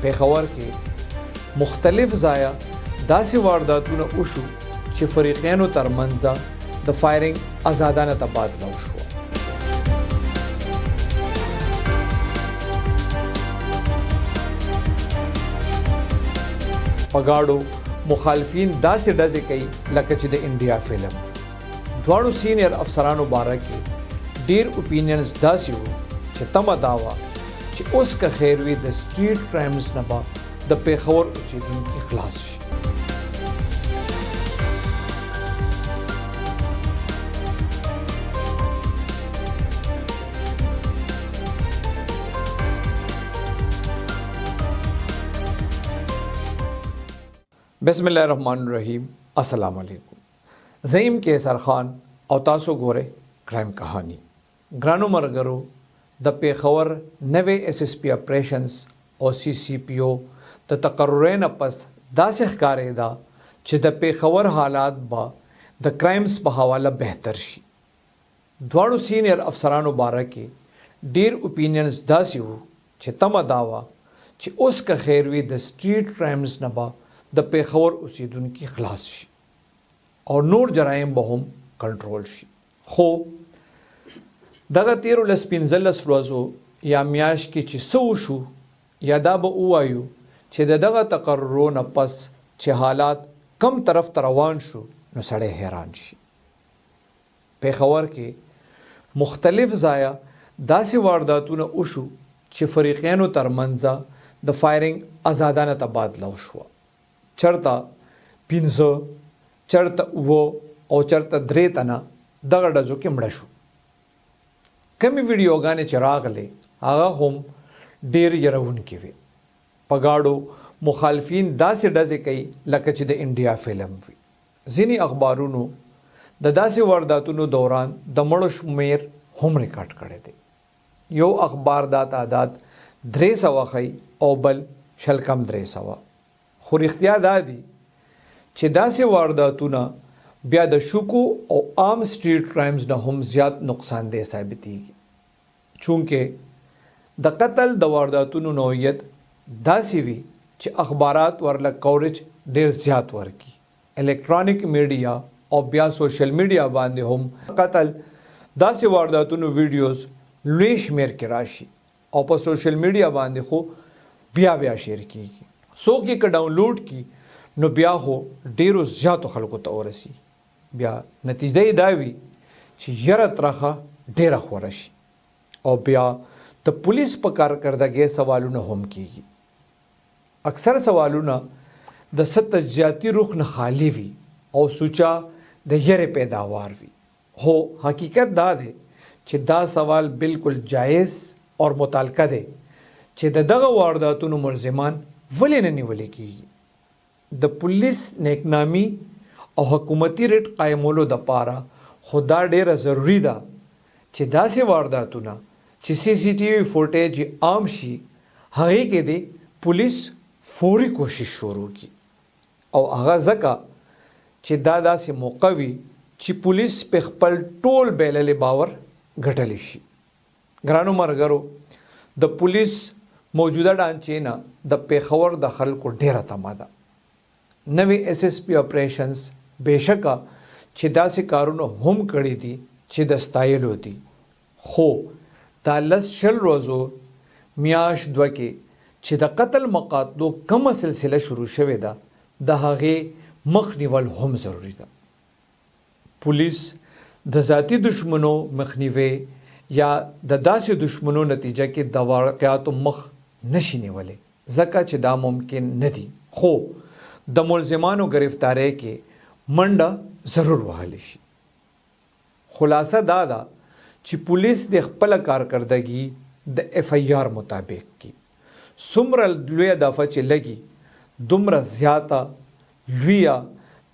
پیښور کې مختلف ځایه داسې وارداتونه وشو چې فریقینو ترمنځ د فایرنګ آزادانه تبادله وشوه. پګاړو مخالفین داسې ډزې کوي لکه چې د انډیا فلم. دواړو سینیر افسرانو باره کې ډیر اوپینینز داسې وو چې تمه دا وه چې اوس که خیر وي د سټریټ کرایمز نه به د پیښور اوسیدونکي خلاص شي. بسم الله الرحمن الرحیم. السلام علیکم. زیم کیسر خان او تاسو ګوره کرائم کہانی. ګرانو مرګرو د پیښور نوې SSP اپریشنز او CCPO د تقررین پس داسې ښکارېده چې د پیښور حالات به د کرایمز په حواله بهتر شي. دواړو سینیر افسرانو باره کې ډیر اوپینینز داسې وو چې تمه دا وه چې اوس که خیر وي د سټریټ کرایمز نه به د پیښور اوسیدونکي خلاص شي او نور جرایم به هم کنټرول شي. خو دغه تیرو لس 15 ورځو یا میاشت کې چې څه وشو یا دا به ووایو چې دغه تقررونه پس چې حالات کم طرف ته روان شو نو سړی حیران شي. پیښور کې مختلف ځایه داسې وارداتونه وشو چې فریقینو ترمنځ د فایرنګ آزادانه تبادله وشوه. چرته 15 چرته 9 او چرته 3 تنه دغه ډزو کې مړه شو. کمی ویډیوګانې چې راغلې هغه هم ډېر یروونکې وې. پګاړو مخالفین داسې ډزې کوي لکه چې د انډیا فلم وي. ځینې اخبارونو د داسې وارداتونو دوران د مړو شمیر هم ریکارډ کړی دی. یو اخبار دا تعداد 300 ښیي او بل شل کم 300. خو رښتیا دا دي چې داسې وارداتونه بیا د شوکو او عام سټریټ کرایمز نه هم زیات نقصان دی ثابتېږي. چونکې د قتل د وارداتونو نوعیت داسې وي چې اخبارات ورله کوریج ډیر زیات ورکي. الکترونیک میډیا او بیا سوشل میډیا باندې هم قتل داسې وارداتونو ویډیوز لوی شمیر کې راشي او په سوشل میډیا باندې خو بیا شیر کیږي. څوک یې که ډاونلوډ کی نو بیا خو ډیرو زیاتو خلکو ته ورسي. بیا نتیجه یې دا وي چې یره ترخه ډیره خوره شي او بیا د پولیس په کارکردګۍ سوالونه هم کیږي. اکثر سوالونه د ست تجزیاتي رخ نه خالی وي او سوچا د یره پیداوار وي. هو حقیقت دا دی چې دا سوال بالکل جایز او متعلقه دی چې دغه وارداتونو ملزمان ولې نه نیول کېږي. د پولیس نیکنامي او حکومتي ریټ قایمولو دپاره خو دا ډیره ضروري ده چې داسې وارداتونه چې CCTV فوټیج عام شي هغې کې د پولیس فوري کوشش شروع کړي او هغه ځکه چې دا داسې موقع وي چې پولیس په خپل ټول بیللې باور ګټلی شي. ګرانو ملګرو د پولیس موجوده ډانچې نه د پیښور د خلکو ډیره تمه ده. نوې SSP اپریشنز بېشکه چې داسې کارونه هم کړي دي چې د ستایلو دي. خو دا 10-20 ورځو میاشت 2 کې چې د قتل مقاتلو کومه سلسله شروع شوې ده د هغې مخ نیول هم ضروري ده. پولیس د ذاتي دشمنو مخنیوي یا د داسې دشمنو نتیجه کې د واقعاتو مخ نشي نیولې ځکه چې دا ممکن نه دي. خو د ملزمانو گرفتاری کې منډه ضرور وهلی شي. خلاصه دا ده چې پولیس د خپل کارکردګي د FIR مطابق کی. څومره لویه دفعه چې لګي دومره زیاته لویه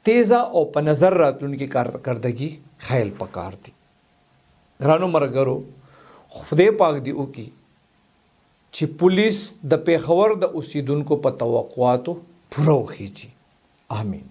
تیزه او په نظر راتلونکي کارکردګي خیال پکار دي. ګرانو مرګرو خدای پاک دی وکړي چې پولیس د پیښور د اوسیدونکو په توقعاتو پوره وخیږي. آمین.